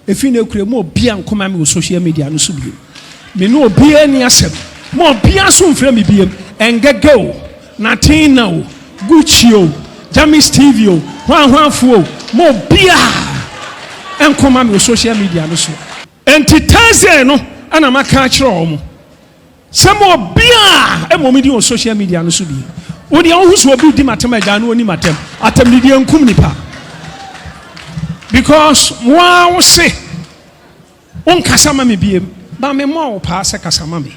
if you know more beer and come with social media and so be. Me no beer ni asem. More beer soon from me be and Ngege, Natina, Gucci, Jamis TV, Afutuo, more beer and come with social media and so. And Thursday no, and I'm a catcher. Some more beer and more on social media and so be. When the Owusu will be matem, I don't know matem. Atem the young kumnipa. Because wow say on kasama me be ba me mo pa se kasama me.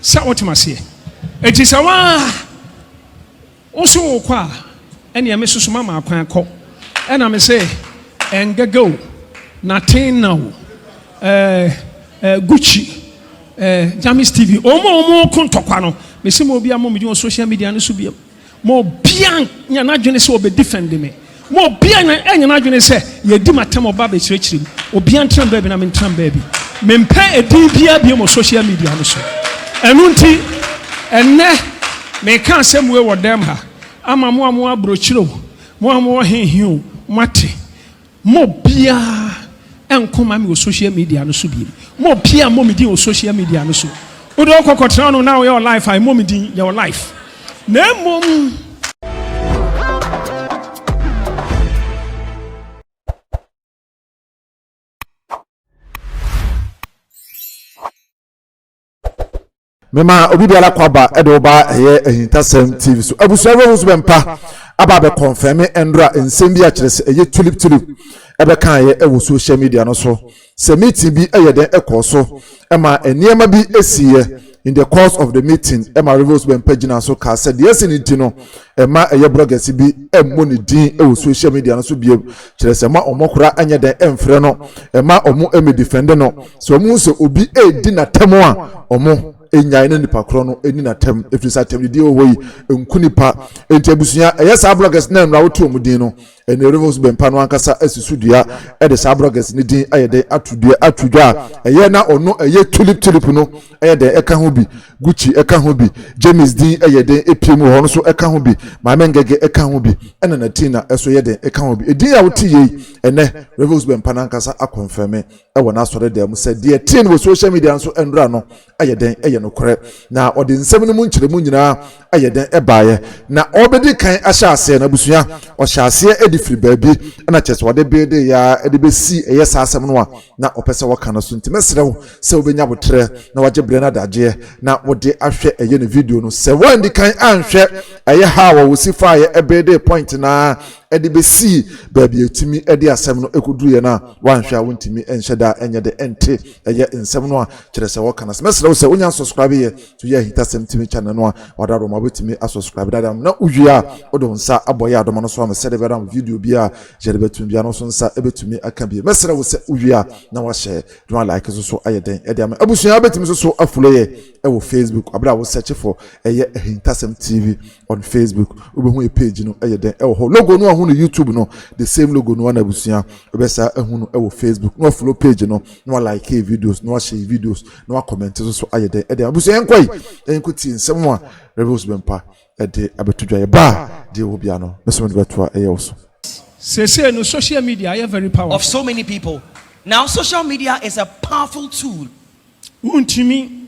Sa what ma say. It is a wa oso kwa ene ya mesusu mama akwan ko. E na me say Ngege Natina Gucci Jamis TV omo kontokwa no me se mo bia mo me on social media no so bia mo bia nya na dwene se obe defend me mo bia nya na dwene se ye di matem oba be chirechiri obi antram ba bi na me ntram ba bi me mpa edi bia bia mo social media no so enu nti enne me kan asem we wo dem ha ama mo abrochiro mo henhiu mate mo bia enkoma me social media no so bi mo bia mo me di o social media no so o do kokotra no now your life I mo me di your life na mom Mema obi biara kwaba edo ba Ahintasem TV so Owusu Bempah aba be confirm endra nsem bi a kire se Tulip ebe kan ewo social media no so se meeting bi den ekoso ema eniema bi esiye in the course of the meeting Owusu Bempah gina so ka said yes ni ti no ema bloggers bi emmo ni din ewo social media no so bi kire se ma omokura anya den emfre no ema omo defend no so omo so obi edi na temo a omo enya ene nipa kro no eni na tem efisa tem di owoyi enkunipa entiabusuya eyesa bloggers na nra wotu omudin no ene Owusu Bempah no ankasa asisudua ede sa bloggers ni din ayede atudua eye na ono eye tulip no ayede eka ho bi Gucci eka ho bi James din ayede epiemu ho no so eka ho bi Ngege eka ho bi ene Natina eso yede eka ho bi edin ya wotu yi ene Owusu Bempah ankasa akonfirm ewo na sore dem se de tin wo social media so enra no ayede no kore na odi nsem no mu nkire mu nyina ayeden ebaye na obedi kan ahya ase na busua ohya ase edifiri baabi na chese wode build ya edibesi eyesa asem no a na opese woka na so ntimesrew se obenya botre na waje bre na daje na wode ahwe eye ne video no se wandi kan anhwe eye ha wo wosifa ye ebede point na edibesi baabi etimi edi asem no ekudu ye na wanhwe a wontimi enhyeda enye de ente eye nsem no a kire se woka na mesrew se onya subscribe ye to ye Ahintasem TV channel no a wadaro mabotimi asubscribe dadam na uwia odo nsa aboye adom no so am se de bedam video bia jere betum bia no so nsa ebetumi aka bia mesrew se uwia na wa share do like so ayeden ediam abusuya betimi so afulo ye ewo Facebook abra wo search for eye Ahintasem TV on Facebook obehu e page no ayeden ewo logo no ahu no YouTube no the same logo no na abusuya obesa ahu no ewo Facebook no follow page no no like videos no share videos no comment so ayeden ediam abusuya enkwai enkuti nsem a Owusu Bempah ede abetudwa ye ba de wo bia no meso me beto eye oso say no social media are very powerful of so many people. Now social media is a powerful tool. Untimi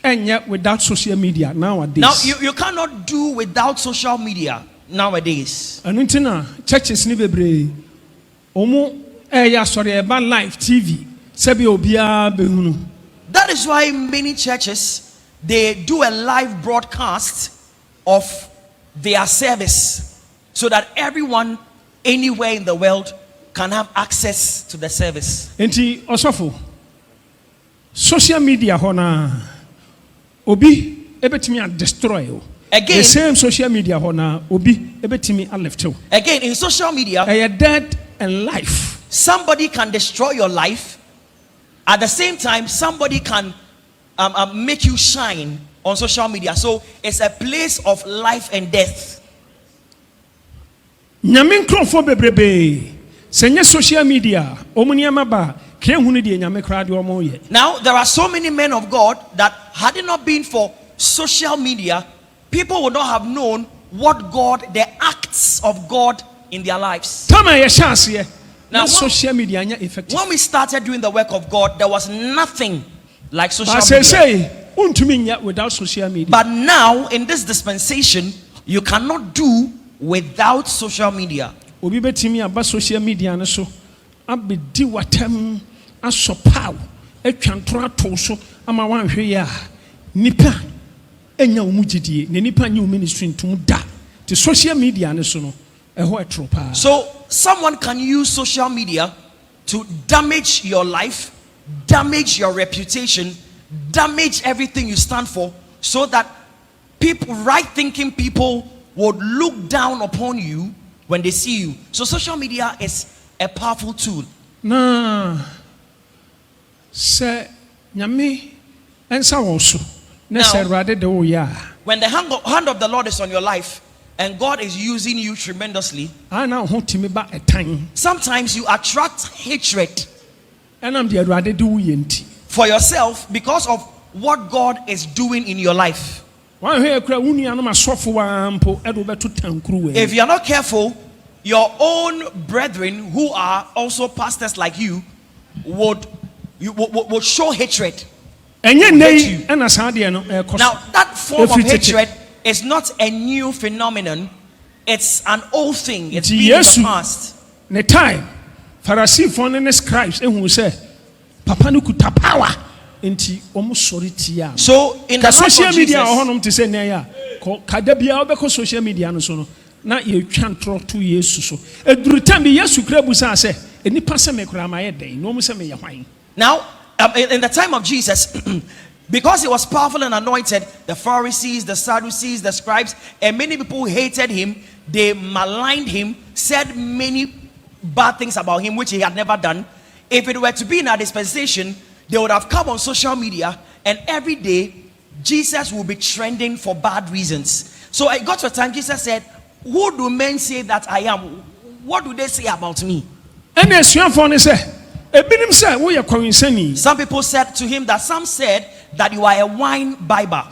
enya without social media nowadays. Now you cannot do without social media nowadays. Anuntina churches ni bebre omo eya sori eba live TV sebi obia behunu. That is why many churches they do a live broadcast of their service so that everyone anywhere in the world can have access to the service. Enti osofo social media hona obi ebetimi a destroy o. Again, the same social media hona obi ebetimi a left o. Again in social media a dead and life. Somebody can destroy your life. At the same time somebody can make you shine on social media. So it's a place of life and death. Nyamin krofo bebrebe senye social media omuniama ba krehunu de nyame krade omo ye. Now there are so many men of God that had it not been for social media, people would not have known what God, the acts of God in their lives. Tama ye chance ye Now, social media effective. when we started doing the work of God, there was nothing like social I media. say without social media. But now, in this dispensation, you cannot do without social media. Obi betimi aba social media no so abedi watam asopaw atwanto ato so ama wanhwe ya nipa enya omugidie ne nipa nya ministry ntum da the social media no so no eho etropa. So someone can use social media to damage your life, damage your reputation, damage everything you stand for, so that people, right thinking people, would look down upon you when they see you. So social media is a powerful tool. Na se nyame ensa wo so na se rade de wo ya. When the hand of the Lord is on your life and God is using you tremendously, sometimes you attract hatred for yourself because of what God is doing in your life. If you are not careful, your own brethren who are also pastors like you would show hatred. Now that form of hatred is not a new phenomenon, it's an old thing. It's been in the past. The time Pharisee for the scribes who say papa no kuta power enti omo sori tia. So in the social media ohonom to say na ya kada bia obeko social media no so no na ye twantro to Yesu so eduru time Yesu kra busa say enipa se me kra ma ye den no mo se me ye hwan. Now in the time of Jesus, because he was powerful and anointed, the Pharisees, the Sadducees, the scribes, and many people hated him. They maligned him, said many bad things about him, which he had never done. If it were to be in our dispensation, they would have come on social media, and every day, Jesus will be trending for bad reasons. So it got to a time, Jesus said, who do men say that I am? What do they say about me? Some people said to him that some said that you are a wine bibber,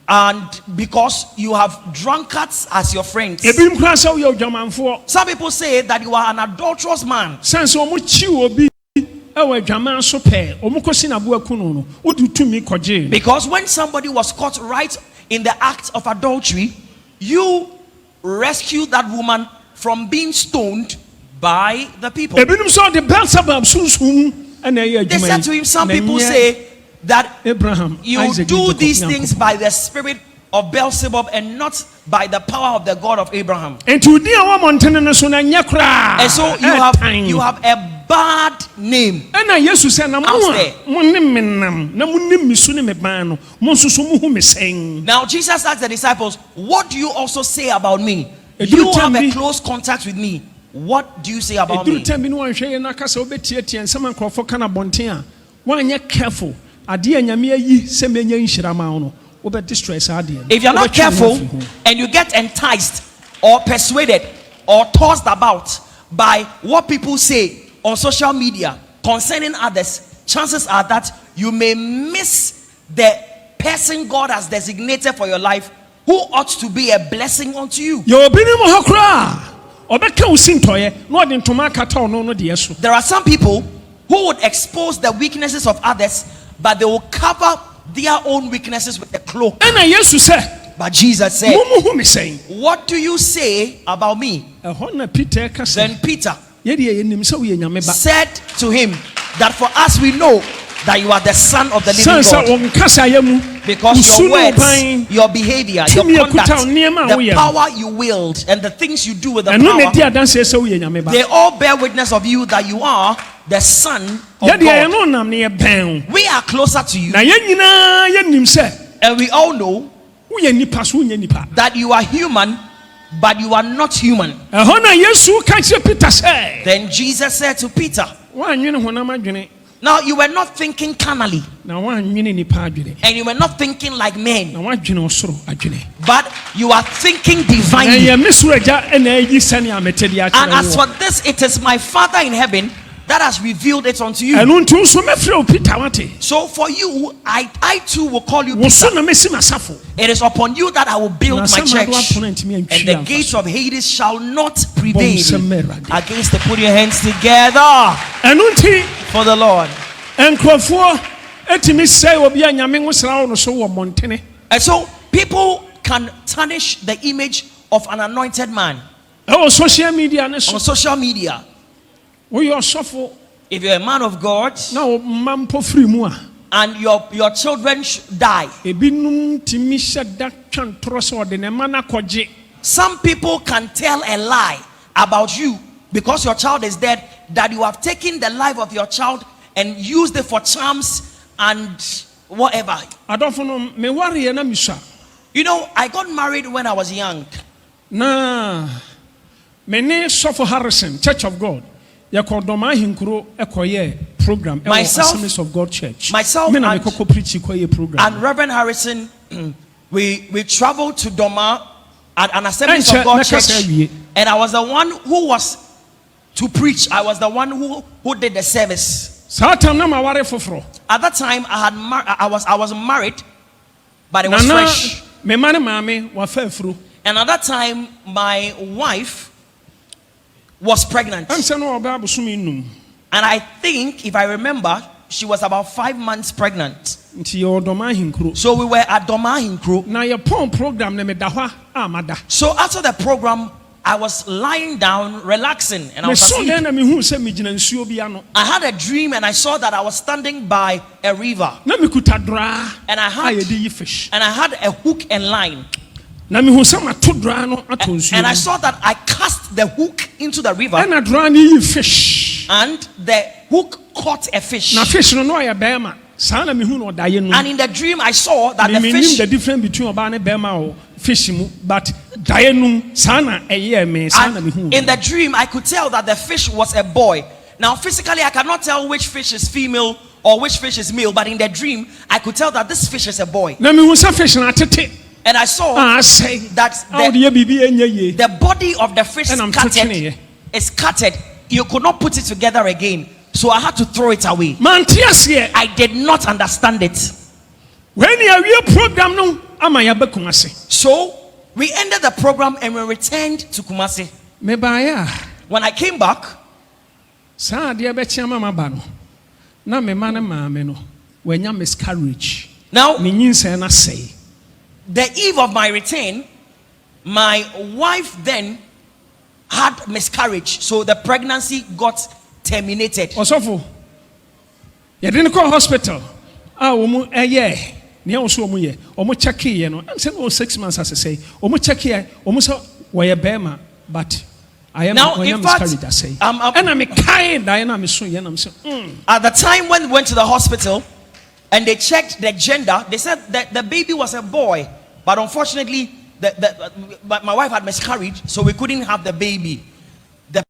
and because you have drunkards as your friends. Some people say that you are an adulterous man, because when somebody was caught right in the act of adultery, you rescued that woman from being stoned by the people. They said to him, some people say that Abraham, you Isaac, do these things by the spirit of Beelzebub and not by the power of the God of Abraham. And so you have a bad name out there. Now Jesus asked the disciples, what do you also say about me? You have a close contact with me. What do you say about me? Careful. If you're not careful and you get enticed or persuaded or tossed about by what people say on social media concerning others, chances are that you may miss the person God has designated for your life, who ought to be a blessing unto you. There are some people who would expose the weaknesses of others, but they will cover their own weaknesses with a cloak. But Jesus said, what do you say about me? Then Peter said to him that for us we know that you are the Son of the living God, because your words, your behavior, your conduct, the power you wield, and the things you do with the power, they all bear witness of you that you are the Son of God. We are closer to you, and we all know that you are human, but you are not human. Then Jesus said to Peter, now you were not thinking carnally, and you were not thinking like men, but you are thinking divinely. And as for this, it is my Father in heaven that has revealed it unto you. ɛno nti nso mɛfrɛ wo Peter wate. So for you, I too will call you wo so Peter. na mɛsi m'asafo. It is upon you that I will build my church, and the and gates of Hades shall not prevail against it. Put your hands together ɛno nti for the Lord. nkurɔfoɔ etimi sɛ obi a nyame ngosra wo no so wɔ mmɔntene. And so people can tarnish the image of an anointed man ɛwɔ social media ne so. on social media. woyɛ ɔsɔfo If you're a man of God na wo mma mpo firi mu a. and your children die, ebinom timi hyɛ da twa ntorɔ sɛ ɔde ne mma no akɔgye. some people can tell a lie about you because your child is dead, that you have taken the life of your child and used it for charms and whatever. adɔfo no mewareɛ na mesua. You know, I got married when I was young. na mene sɔfo Harrison Church of God yɛkɔ dɔma ahenkuro ɛkɔyɛ program ɛwɔ Assemblies of God Church. Myself me na mekɔkɔ preach kɔyɛ program. and Reverend Harrison, we traveled to Doma at an Assemblies of God Church, and I was the one who was to preach. I was the one who did the service. Satan na maware foforɔ. At that time, I was married, but it was fresh. me mane maame wafa afuro. And at that time, my wife was pregnant. ɛnsɛ no ɔbɛ abosom nnum. And I think, if I remember, she was about 5 months pregnant. nti yɛwɔ dɔma ahenkuro. So we were at Doma Ahenkuro. na yɛpɔn program na meda hɔ a mada. So after the program, I was lying down, relaxing, and I was asleep. na mehu sɛ megyina nsuo bi ano. I had a dream, and I saw that I was standing by a river, na mekuta draa and I a yɛde yi fish. had a hook and line. na mehu sɛ mato draa no ato nsuo And I mu. saw that I cast the hook into the river, ɛna draa no yi fish. and the hook caught a fish. na fish no ɔyɛ bɛrima. saa na mehu no ɔdaeɛ no. And in the dream, I saw that the menim fish. the difference between ɔbaa ne bɛrima o fish mu but daeɛ no saa na ɛyɛ me saa na mehu. In the dream, I could tell that the fish was a boy. Now, physically, I cannot tell which fish is female or which fish is male, but in the dream, I could tell that this fish is a boy. na mehu sɛ fish na atete. And I saw asɛe. that a wode yɛ biribi ɛnyɛ yie. the body of the fish And I'm is cutted. You could not put it together again. So I had to throw it away. mante aseɛ. I did not understand it. wei ne awie program no ama yɛabɛ Kumase. So we ended the program and we returned to Kumasi. mebaeɛ a When I came back, saa adeɛ bɛkyea ma maba no na me ma ne maame no wanya miscarriage. now ne nyinsɛn no asɛe. the eve of my return, my wife then had miscarriage. So the pregnancy got terminated. ɔsɔfo yɛde no kɔ hospital a wɔn ɛyɛ nea wɔso wɔn yɛ wɔn kyɛkeeɛ no ɛm sɛ no 6 months asesɛ wɔn kyɛkeeɛ wɔn sɛ wɔyɛ bɛrima but I am Now, in fact, asɛe ɛna me kae daeɛ na me so yɛ na me sɛ at the time when we went to the hospital and they checked the gender, they said that the baby was a boy, but unfortunately my wife had miscarried, so we couldn't have the baby. The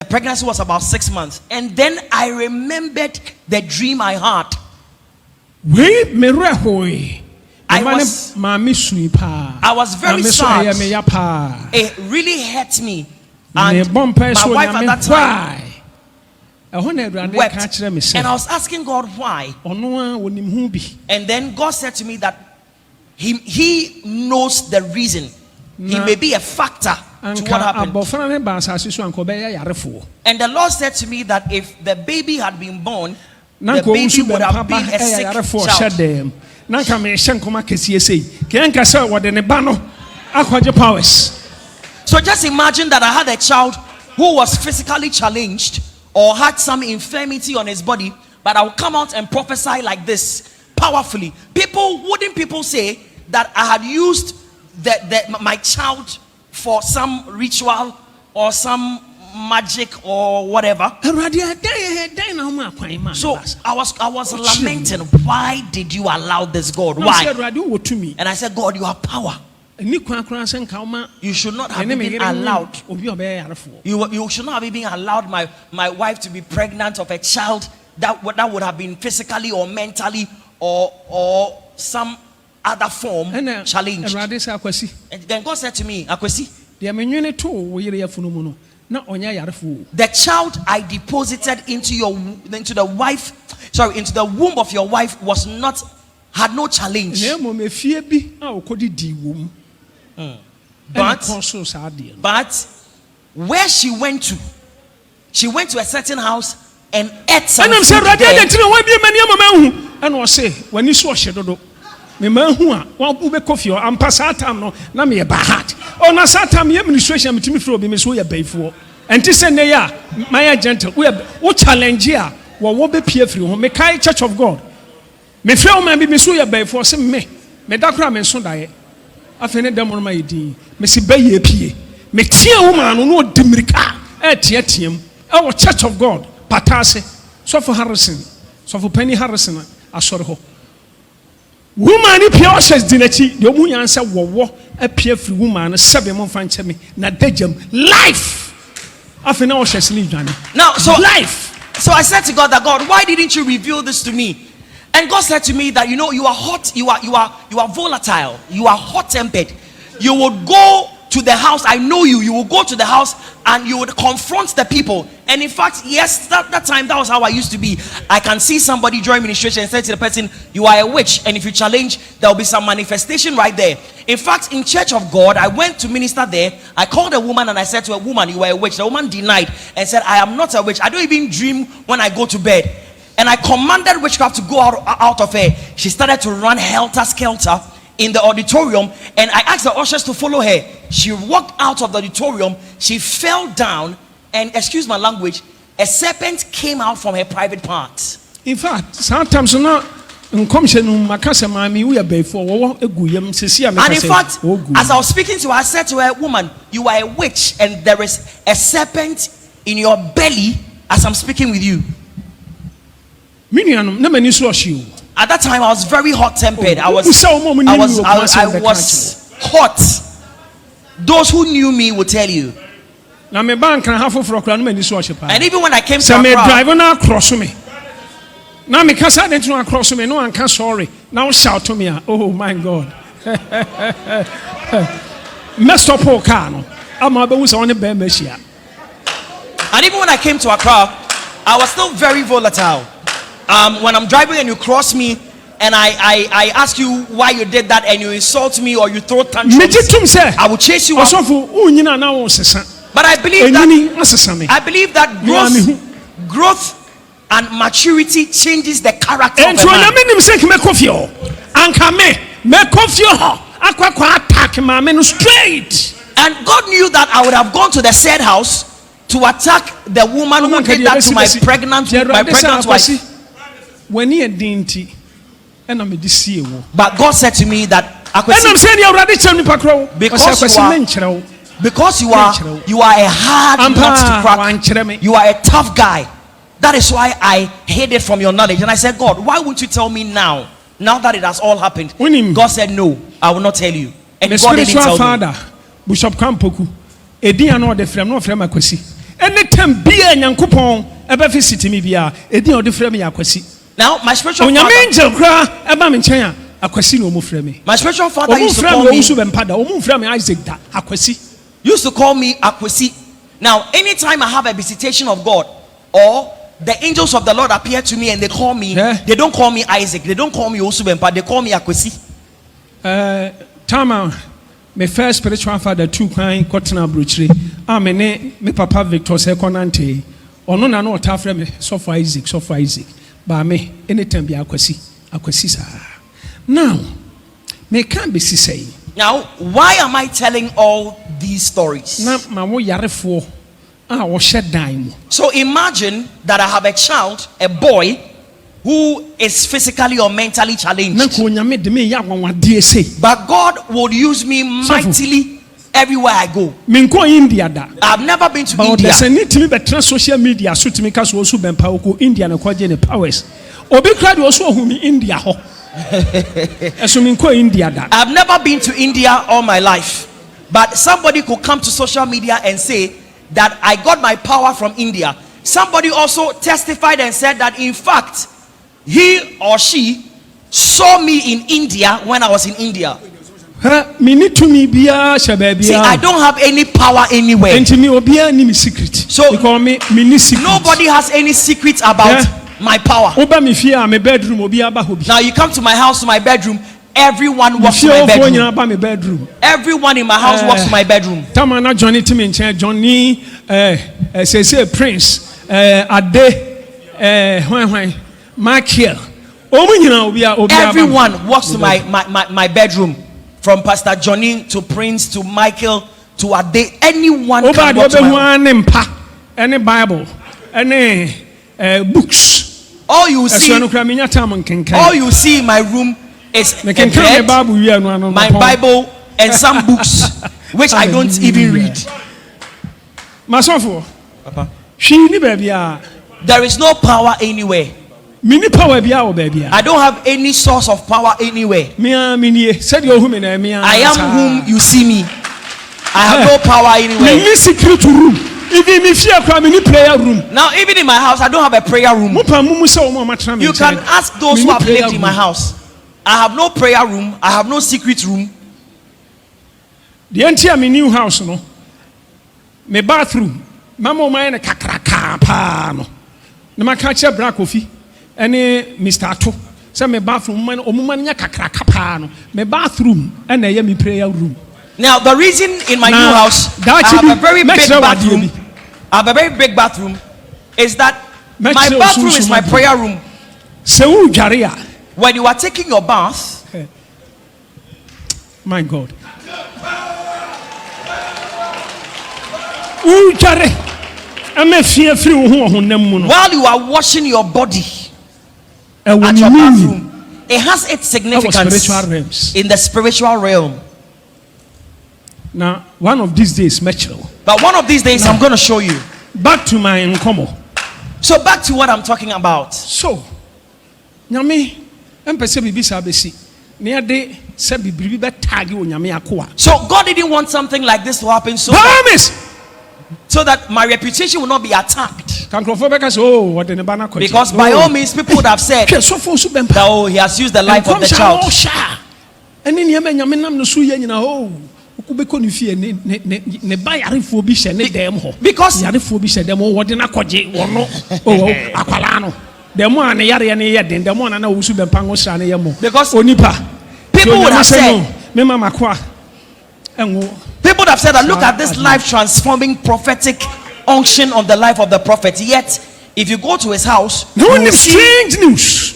pregnancy was about 6 months, and then I remembered the dream I had. wei merɛ hoe. I Ɛma ne was- maame sui paa. I was very Na me so sad. ɛyɛ me ya paa. It really hurt me, And and my my wife at that time why ɛhɔ na Awurade wept, ka kyerɛ me and I sɛ was asking God why. ɔno a wɔnim ho bi. And then God said to me that he knows the reason. He Na- may be a factor to what anka happened. abɔfra ne ba asase so anka ɔbɛyɛ yarefoɔ. And the Lord said to me that if the baby had been born, na the nka baby Owusu would Bempah have ba been a ɛyɛ sick yarefoɔ hyɛ child. dɛm. na nka mehyɛ nkɔma kɛseɛ sei kɛn nka sɛ wɔde ne ba no akɔgye powers. So just imagine that I had a child who was physically challenged or had some infirmity on his body, but I would come out and prophesy like this powerfully. Wouldn't people say that I had used my child for some ritual or some magic or whatever? Awurade ɛdan ɛdan na ɔmo akwan ma. So I was lamenting, why did you allow this, God? na sɛ Why? Awurade wɔ tumi. And I said, God, you have power. ɛni kwan koraa sɛ nka ɔma. You should not have ɛne me been yere allowed. obi a ɔbɛyɛ yarefoɔ. You should not have even allowed my wife to be pregnant of a child that would have been physically or mentally or some other form ɛna challenged. Awurade sɛ akwasi. And then God said to me, Akwesi, deɛ menwene to wo yere yɛfunu mu no The child I deposited into the womb of your wife had no challenge. But where she went to a certain house and ate some food there. And I say, when you saw Shadow, me man who are one who be Kofi or Ampasatam no, na me a bahat. Oh, na Satam administration with me for be Miss Oya Bay for. And to send ya, my gentle, we have what challenge here, what be peer free, me kai Church of God. Me feel man be Miss Oya Bay for some me dakra men so die. I find them on my D. Missy Bay P. Me tia woman no dimrika, etium, our Church of God, Patase, so for Harrison, so for Penny Harrison. Asoro woman ni pia says dinachi the omu yansa wowo apia free woman 7 months fanche me na dejam life afina o says ni dwane now so life. So I said to God that, God, why didn't you reveal this to me? And God said to me that, you are hot, you are volatile, you are hot-tempered. You would go to the house, I know you will go to the house and you would confront the people. And in fact, yes, that time, that was how I used to be. I can see somebody during ministration and say to the person, you are a witch, and if you challenge, there will be some manifestation right there. In fact, in Church of God, I went to minister there. I called a woman and I said to a woman, you are a witch. The woman denied and said, I am not a witch. I don't even dream when I go to bed. And I commanded witchcraft to go out of her. She started to run helter-skelter in the auditorium, and I asked the ushers to follow her. She walked out of the auditorium, she fell down, and excuse my language, a serpent came out from her private part. In fact, sometimes not and in fact, as I was speaking to her, I said to her, woman, you are a witch, and there is a serpent in your belly as I'm speaking with you. At that time, I was very hot-tempered. I was hot. Those who knew me will tell you. And even when I came to Accra, now me can't say to across me. No one can sorry. Now shout to me. Oh my God! Messed up all car. I'm about on the bench. And even when I came to Accra, I was still very volatile. When I'm driving and you cross me and I ask you why you did that and you insult me or you throw tantrums, I will chase you up. But I believe that growth and maturity changes the character of a man. And God knew that I would have gone to the said house to attack the woman who did that to my pregnant wife. But God said to me that because you are a hard nut to crack, you are a tough guy. That is why I hid it from your knowledge. And I said, God, why won't you tell me now that it has all happened? God said, no, I will not tell you. And God didn't tell me. Bishop Kampoku, Edi ano de frem no frem akwasi. Anytime bia nyankopon ebe visit me bia, Edi o de frem ya akwasi. Now my spiritual father, my spiritual father used to call me Owusu Bempah, used to call me Akwesi. Now anytime I have a visitation of God or the angels of the Lord appear to me and they call me, they don't call me Isaac, they don't call me Owusu Bempah, they call me Akwesi. Tama, my first spiritual father two kind kotena bruchri. Me papa Victor Sekonante. Ono na no otafre me so for Isaac. By me, anytime be akwasi. Now, me can't be say. Now, why am I telling all these stories? So imagine that I have a child, a boy, who is physically or mentally challenged. But God would use me mightily everywhere I go. I've never been to India. Social media because Owusu Bempah India and powers. India. I've never been to India all my life, but somebody could come to social media and say that I got my power from India. Somebody also testified and said that in fact he or she saw me in India when I was in India. See, I don't have any power anywhere. So nobody has any secrets about my power. Now you come to my house, to my bedroom, everyone walks to my bedroom. Everyone in my house walks to my bedroom. Tamana Johnny Timinche, Johnny Prince Ade Michael. Everyone walks to my bedroom. From Pastor Johnny to Prince to Michael to Ade, anyone can walk to my room. Any Bible, any books. All you see in my room is a bed, my Bible, and some books which I don't even read. Papa. There is no power anywhere. I don't have any source of power anywhere. I am whom you see me. I have no power anywhere. Now, even in my house, I don't have a prayer room. You can ask those who have lived in my house. I have no prayer room. I have no secret room. The entire new house, no. My bathroom. Mama, my kakraka no. Na catch bra Kofi. Any Mr. Atsu. Say my bathroom. Man, omumanya kakraka no. My bathroom. And I am prayer room. Now, the reason in my new house I have a very big bathroom. I have a very big bathroom. Is that my bathroom is my prayer room. When you are taking your bath, my God. While you are washing your body at your bathroom, it has its significance in the spiritual realm. Now, one of these days, Mitchell. But one of these days, I'm going to show you. Back to my income. So back to what I'm talking about. So, Nyame, empese bibi sabesi. So God didn't want something like this to happen. So that my reputation will not be attacked. Because by all means, people would have said that, oh, he has used the life of the child. Because people would have said, people have said that look at this life transforming prophetic unction on the life of the prophet. Yet, if you go to his house, no one is strange news.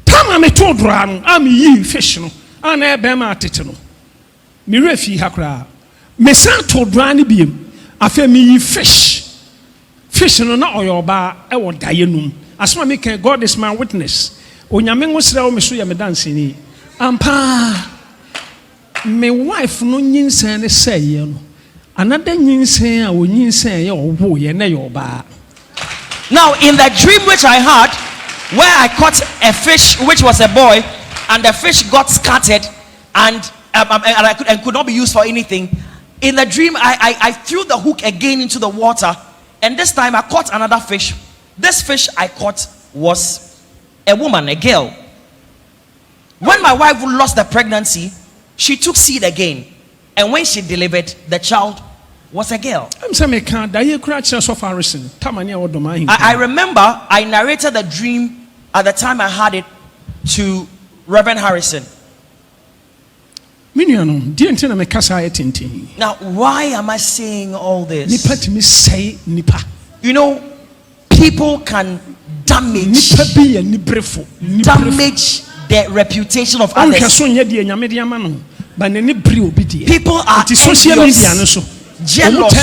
Tama me to dran, am yi fish no. Ana be ma tete no. Me refi hakra. Me san to dran ni biem. Afa me yi fish. Fish no na oyoba e wo daye num. Asoma me kan God is my witness. Onyame ngosra wo me so ye me dance ni. Ampa me wife no nyinsen ne sey no. Another nyinsen a wo nyinsen ye owo ye na yoba. Now in the dream which I had, where I caught a fish which was a boy, and the fish got scattered and could not be used for anything. In the dream, I threw the hook again into the water, and this time I caught another fish. This fish I caught was a woman, a girl. When my wife lost the pregnancy, she took seed again, and when she delivered, the child was a girl. I remember I narrated the dream at the time I had it to Reverend Harrison. Now, why am I saying all this? You know, people can damage the reputation of others. People are envious, jealous.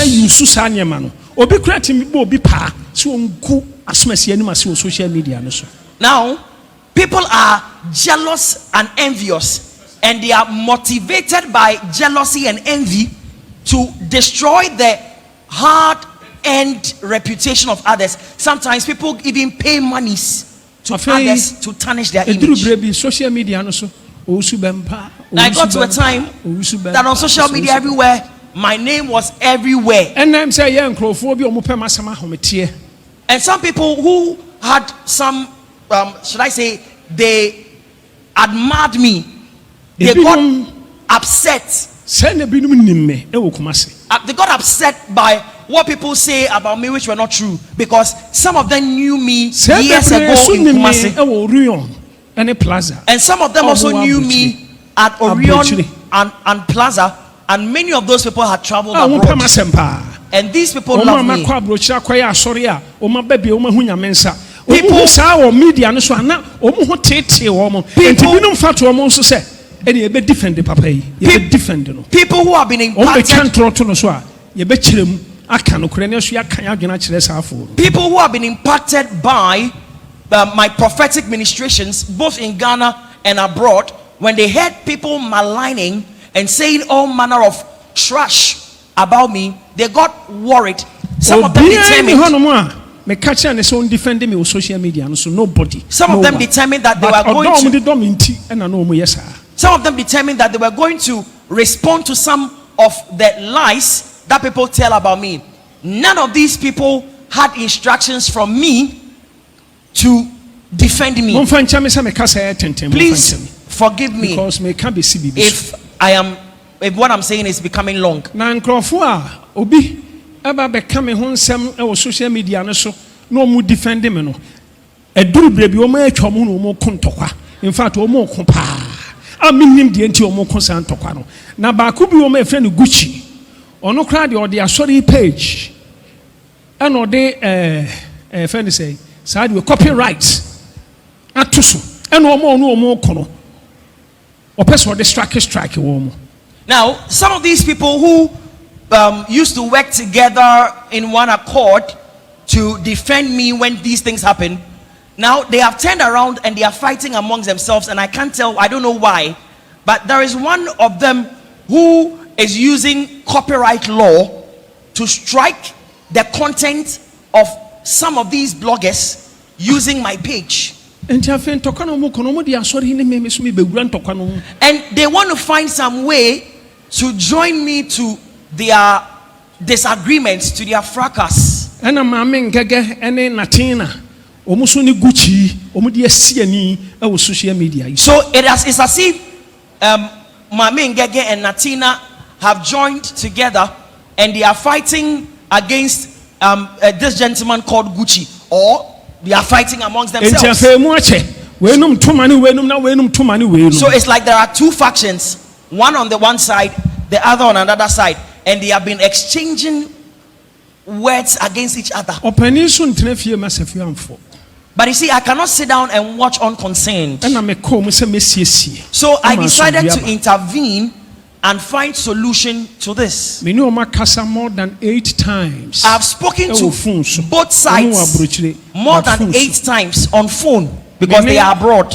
Now, people are jealous and envious, and they are motivated by jealousy and envy to destroy the hard-earned reputation of others. Sometimes people even pay monies to others to tarnish their image. I got to a time that on social media everywhere, my name was everywhere. And some people who had some, should I say, they admired me. They got upset. They got upset by what people say about me, which were not true, because some of them knew me years ago in Kumasi, and some of them also knew me at Orion and Plaza, and many of those people had traveled abroad. And these people love me. People who have been impacted. People who have been impacted by my prophetic ministrations, both in Ghana and abroad, when they heard people maligning and saying all manner of trash about me, they got worried. Some of them determined. Some of them determined that they were going to. Some of them determined that they were going to respond to some of the lies that people tell about me. None of these people had instructions from me to defend me. Please forgive me if what I'm saying is becoming long. In fact, I mean the anti omo na ba ku bi o ma friend Gucci ono kra de o de asori page and o de friend say side we copyright atuso and omo kono o person de strike wo. Now some of these people who used to work together in one accord to defend me when these things happen, now they have turned around and they are fighting amongst themselves, and I can't tell, I don't know why, but there is one of them who is using copyright law to strike the content of some of these bloggers using my page. And they want to find some way to join me to their disagreements, to their fracas. And I'm Ngege and Natina. Gucci, social media. So it's as if Mame Ngege and Natina have joined together and they are fighting against this gentleman called Gucci, or they are fighting amongst themselves. So it's like there are two factions, one on the one side, the other on another side, and they have been exchanging words against each other. But you see, I cannot sit down and watch unconcerned. So I decided to intervene and find solution to this. More than 8 times. I've spoken to both sides more than 8 times on phone because they are abroad.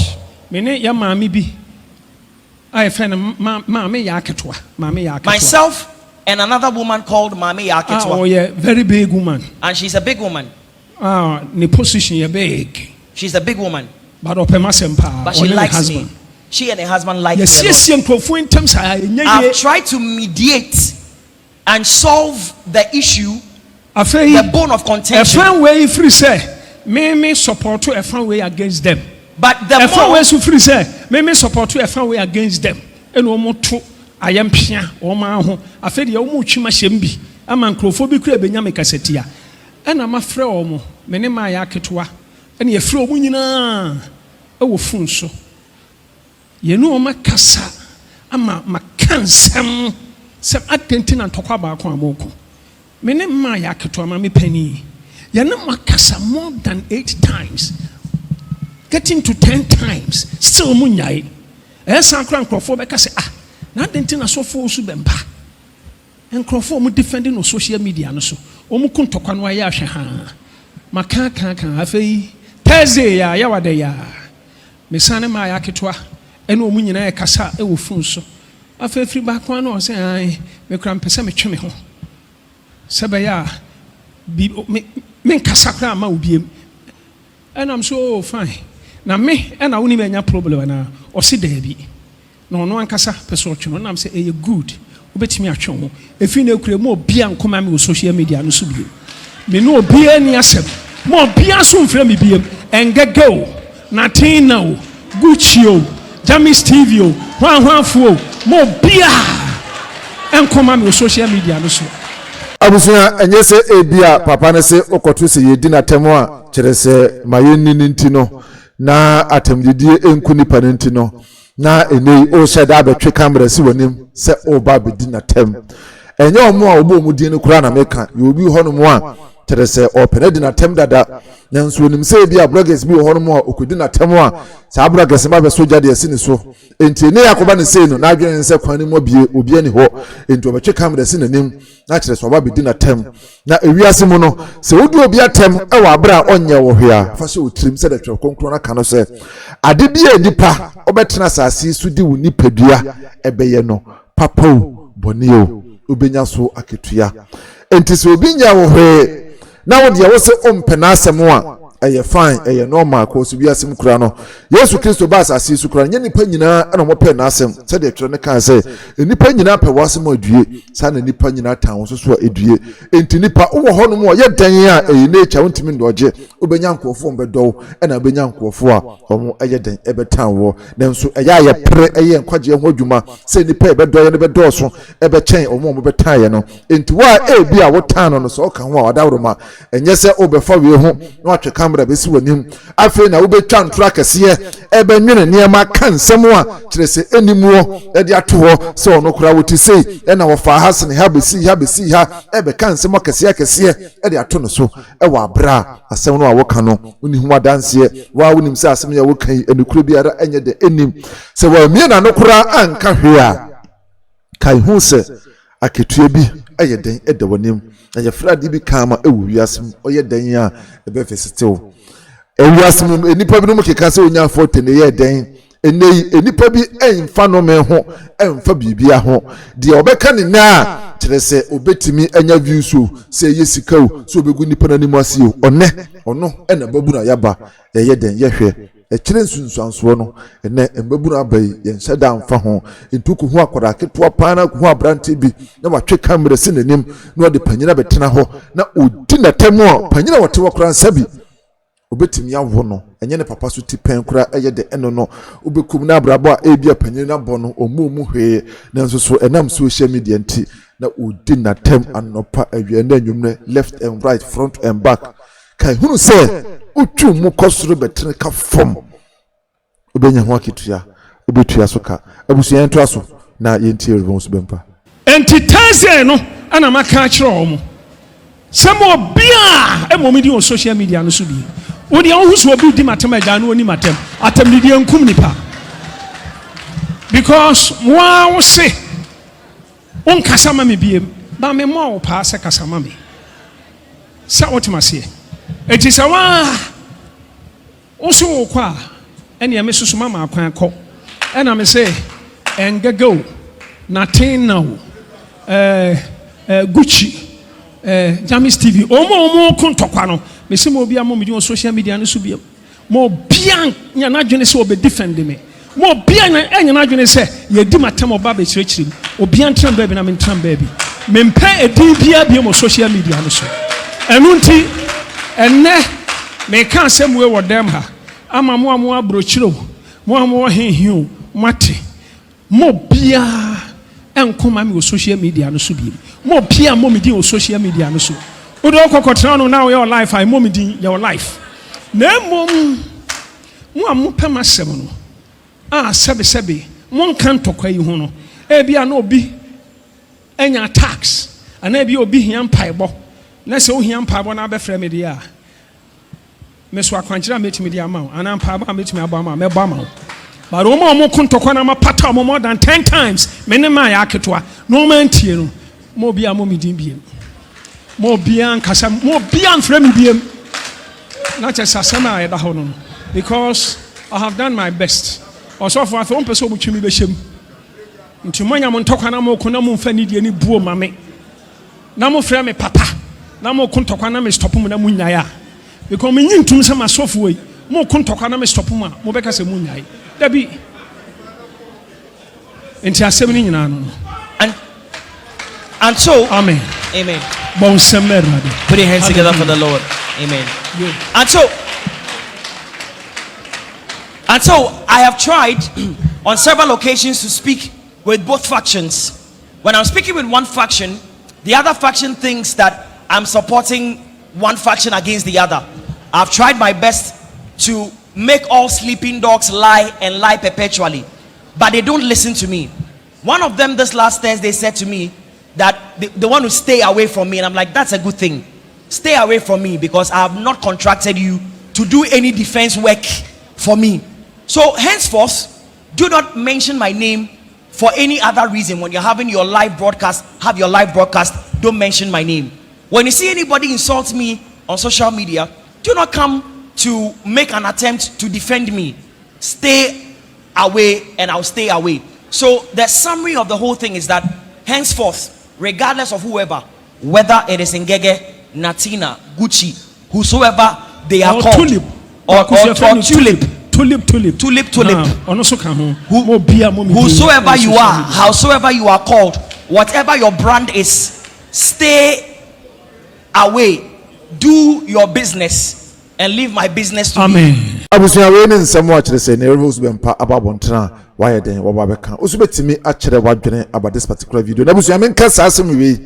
Myself and another woman called Mame Yaketwa. Oh yeah, very big woman. And she's a big woman. The position is big. She's a big woman. But she likes me. She and her husband like me. I've tried to mediate and solve the issue, the bone of contention. Me support a fan way against them. But the more ways to free say, me support a fan way against them. And omo I am pia o ma ho. Afedi ya omo twima shembi. Ama nkrofo kura benya me kasetia. And I'm afraid omo me ne ma yaketwa. And ye frɛ omo nyina e wo fun so. Ye no ma kasa ama makansam sem atenti na ntokwa ba ko amoko. Me ne ma yaketwa ma me pani. Ye no ma kasa more than 8 times. Getting to 10 times still munyai. E san kra nkrofo be kase na atenti na so for Owusu Bempah. Nkrofo mu defending on social media no so. Omu kuntokwa no aye ahwe ha. Maka afei Thursday ya wade ya. Mesane ma yaketwa ene omu nyina e kasa e wo fun so. Afei free back one no say ai me kra mpese me twe me ho. Sebe ya me kasa kra ma obiem. And I'm so fine. Na me and I woni menya problem na o si da bi. No no ankasa pese o twe no na say e good. Obetimi atwe ho. Efi na ekure mo bia nkoma me social media no so bio. Me no bia ni asem. Mo bia so mfra me biem. Ngege o, Natina o, Gucci o, Jamis TV o hwan fuo mo bia enkoma me social media no so abusuya enye se ebia papa ne se okoto se yedi na temo a kire se mayeni ninti no na atemdidie enku nipa ninti no na enei o sheda abetwe camera si wanim se oba bedi na tem enye omo a obo omudie ne kura na meka ye obi ho no mo a kire se opene di na tem dada nanso onim se ebia bloggers bi ho no mo a okudi na tem a sa bloggers ma be soja de asi ni so enti ne yakoba ne sei no na adwene se kwan ni mo bie obi ani ho enti obetwe camera si nanim na kire se oba bedi na tem na ewiase mu no se wodi obi atem e wa abra onye wo hwea fa se otrim se da twe konkro na kano se ade bia nipa obetena asase su di wo nipadua ebeye no papao bonio obenya so aketua enti se obi nya wo hwe na wo de wo se ompena asem a eye fine eye normal ko so biasem kura no Yesu Kristo ba asase su kura nya nipa nyina na mo pe na asem se de twe ne kan se nipa nyina pe wasem adue sa na nipa nyina tan wo so adue enti nipa wo ho no mo ye dan a eye na echa wontimi ndoje obenya nkofo mbedo na obenya nkofo a omo eye dan ebetan wo nanso eye aye pre eye nkwaje ho adwuma se nipa ebedo ye ne bedo so ebechen omo betan ye no enti wa ebi a wo tan no so ka ho a wadawroma enye se obefa we ho na watwe camera besi wanim afi na wobetwa ntura kese ebe nwene niema kan semu a kire se enimuo e de ato ho se ono kura woti sei e na wo fa hasne ha besi ha ebe kan semu kese e de ato no so e wa bra asem no a wo ka no uni hu adanse wa wonim se asem ya wo kan enukuro biara enye de enim se wa mie na no kura anka hwe a kai hu se aketua bi eye den e de wonim na ye frade bi kama e wo wiasem oye den a e be fesitew ewiasem enipa bi no mukeka se onya forte ne ye den enei enipa bi emfa no me ho emfa bibia ho de obeka ne na kire se obetimi anya views se ye sikao so obegu nipa na nimu ase ono na babu na yaba ye den ye hwe kire nsunsuanso no ene embabu na abai ye nhyeda amfa ho entuku ho akwara keto pana ho abrante bi na watwe camera se nanim na ode panyina betena ho na odi na temu panyina wote wakora nsabi obetimi yawo no enye ne papa so ti pen kura eye de eno no obekum na abrabo a ebia panyina na bo no omumu hwe na nso so enam social media nti na odi na tem anopa awie na nwumne left and right front and back kai hunu se utu mu kosoro betre ka fom obenya ho aketua obetua so ka abusu yen to aso na yenti Owusu Bempah entitase no ana maka kire omo samo bia emomidi on social media no so bi odi Owusu obi di matem agya no oni matem atem di enkum nipa because mo se on kasama me biem ba me mo pa se kasama me sa otimase eti sa wa oso kwa ene me susu mama akwan kọ ena me se Ngege Natina Gucci Jamis TV omo kontokwa no me se mo bia mo me on social media no so bia mo bia nya na dwene se obe defend me mo bia nya na dwene se ye di matem oba be chirechiri obi antram ba bi na me ntram ba bi me mpa edi bia mo social media no so enu nti enne me kan se mo we dem ha ama mo abrochiro mo henhiu mate mo bia enkoma me social media no so bi mo bia mo me di social media no so odo kokotra no now your life I mo me di your life na mom mo amopema sem no sebe mo kan tokwa yi ho no e bia na obi enya tax ana bia obi hiam paibo na se o hiam paibo na be frɛ me dia meso akwankyira metimi dia ma ana paibo metimi aba ma me ba ma but omo kontokwa na ma pata omo more than 10 times me ne ma ya ketwa no man tie no mo bia mo me din biem mo bia nkasa mo bia mfrɛ me biem na kyesa sama ya da ho no because I have done my best also for afọ mpɛ sɛ obutwimi bɛhyɛm nti moanya mo ntɔkwa na mo kona mo mfa ni die ni buo ma me na mo frɛ me papa na mo kontokwa na me stop mo na mo nyaaya because me nyintum sɛ masofo yi mo kontokwa na me stop mo a mo bɛka sɛ mo nyaaya dabi nti asɛm ni nyina no and so amen bon summer put your hands together for the Lord. Amen. And so I have tried on several occasions to speak with both factions. When I'm speaking with one faction, the other faction thinks that I'm supporting one faction against the other. I've tried my best to make all sleeping dogs lie and lie perpetually, but they don't listen to me. One of them this last Thursday said to me that they want to stay away from me, and I'm like, that's a good thing. Stay away from me, because I have not contracted you to do any defense work for me. So henceforth, do not mention my name for any other reason. When you're having your live broadcast, have your live broadcast, don't mention my name. When you see anybody insult me on social media, do not come to make an attempt to defend me. Stay away, and I'll stay away. So the summary of the whole thing is that henceforth, regardless of whoever, whether it is Ngege, Natina, Gucci, whosoever they are called, Tulip, or Tulip, whosoever you are, howsoever you are called, whatever your brand is, stay away, do your business, and leave my business to me. Abusia we ne nsɛm a kyerɛ sɛ Owusu Bempah ababontena wayɛ den wababɛka osubetimi akyerɛ wadwene about this particular video. Na abusia me nka saa asɛm we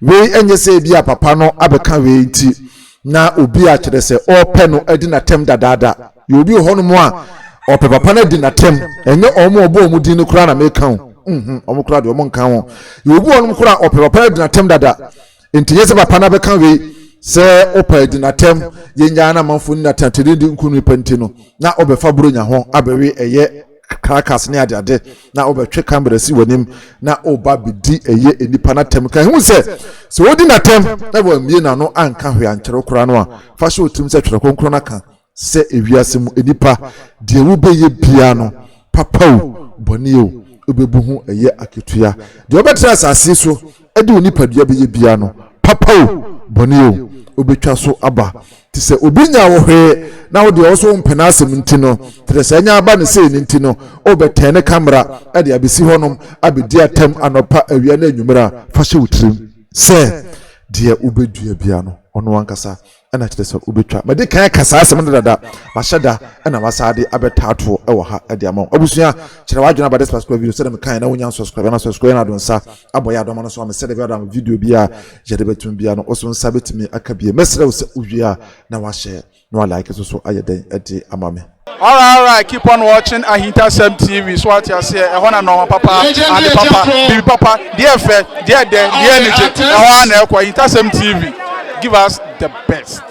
enye sɛ bi a papa no abɛka we nti na obi akyerɛ sɛ ɔpɛ no adi na tem dadaada ye obi ho no mo a ɔpɛ papa na di na tem enye ɔmo ɔbɔ ɔmo di no kura na meka ho ɔmo kura de ɔmo nka ho ye obi ɔno kura ɔpɛ papa na di na tem dada nti yɛ sɛ papa na bɛka we sɛ ɔpɛ di na tem yenya na manfo ni na tantede di nkunu penti no na ɔbɛfa bronya ho abɛwe ɛyɛ krakas ne ade na obetwe camera si wanim na oba bedi eye enipa na tem kan hu se odi na tem na bo mie na no anka hwe ankyere kora no a fa hye otum se twere konkro na kan se ewiase mu enipa de wo beye bia no papa o boni o obebu hu eye aketua de obetra asase so edi onipa dua beye bia no papa o boni o obetwa so aba ti se obinya wo hwe na wo de oso mpena asem ntino ti se nya aba ne se ni ntino obetene camera ade abesi honom abedi atem anopa awia na enwumera fa hye wutrim se de obedua bia no ono ankasa ana kire se obetwa ma de kan kasa asem dada ma hyeda ana wasade abetato e wo ha ade ama abusua kire wadwena ba this particular video se dem kan na wonya subscribe na do nsa aboya ADOM no so ma se de video bia jede betum bia no oso nsa betimi aka bia mesre se uwia na wa share no like so ayeden ade ama me. All right, keep on watching Ahintasem TV. So what you say, I want to know papa, and papa, baby papa, dear friend, dear energy. I want to Ahintasem TV. Give us the best.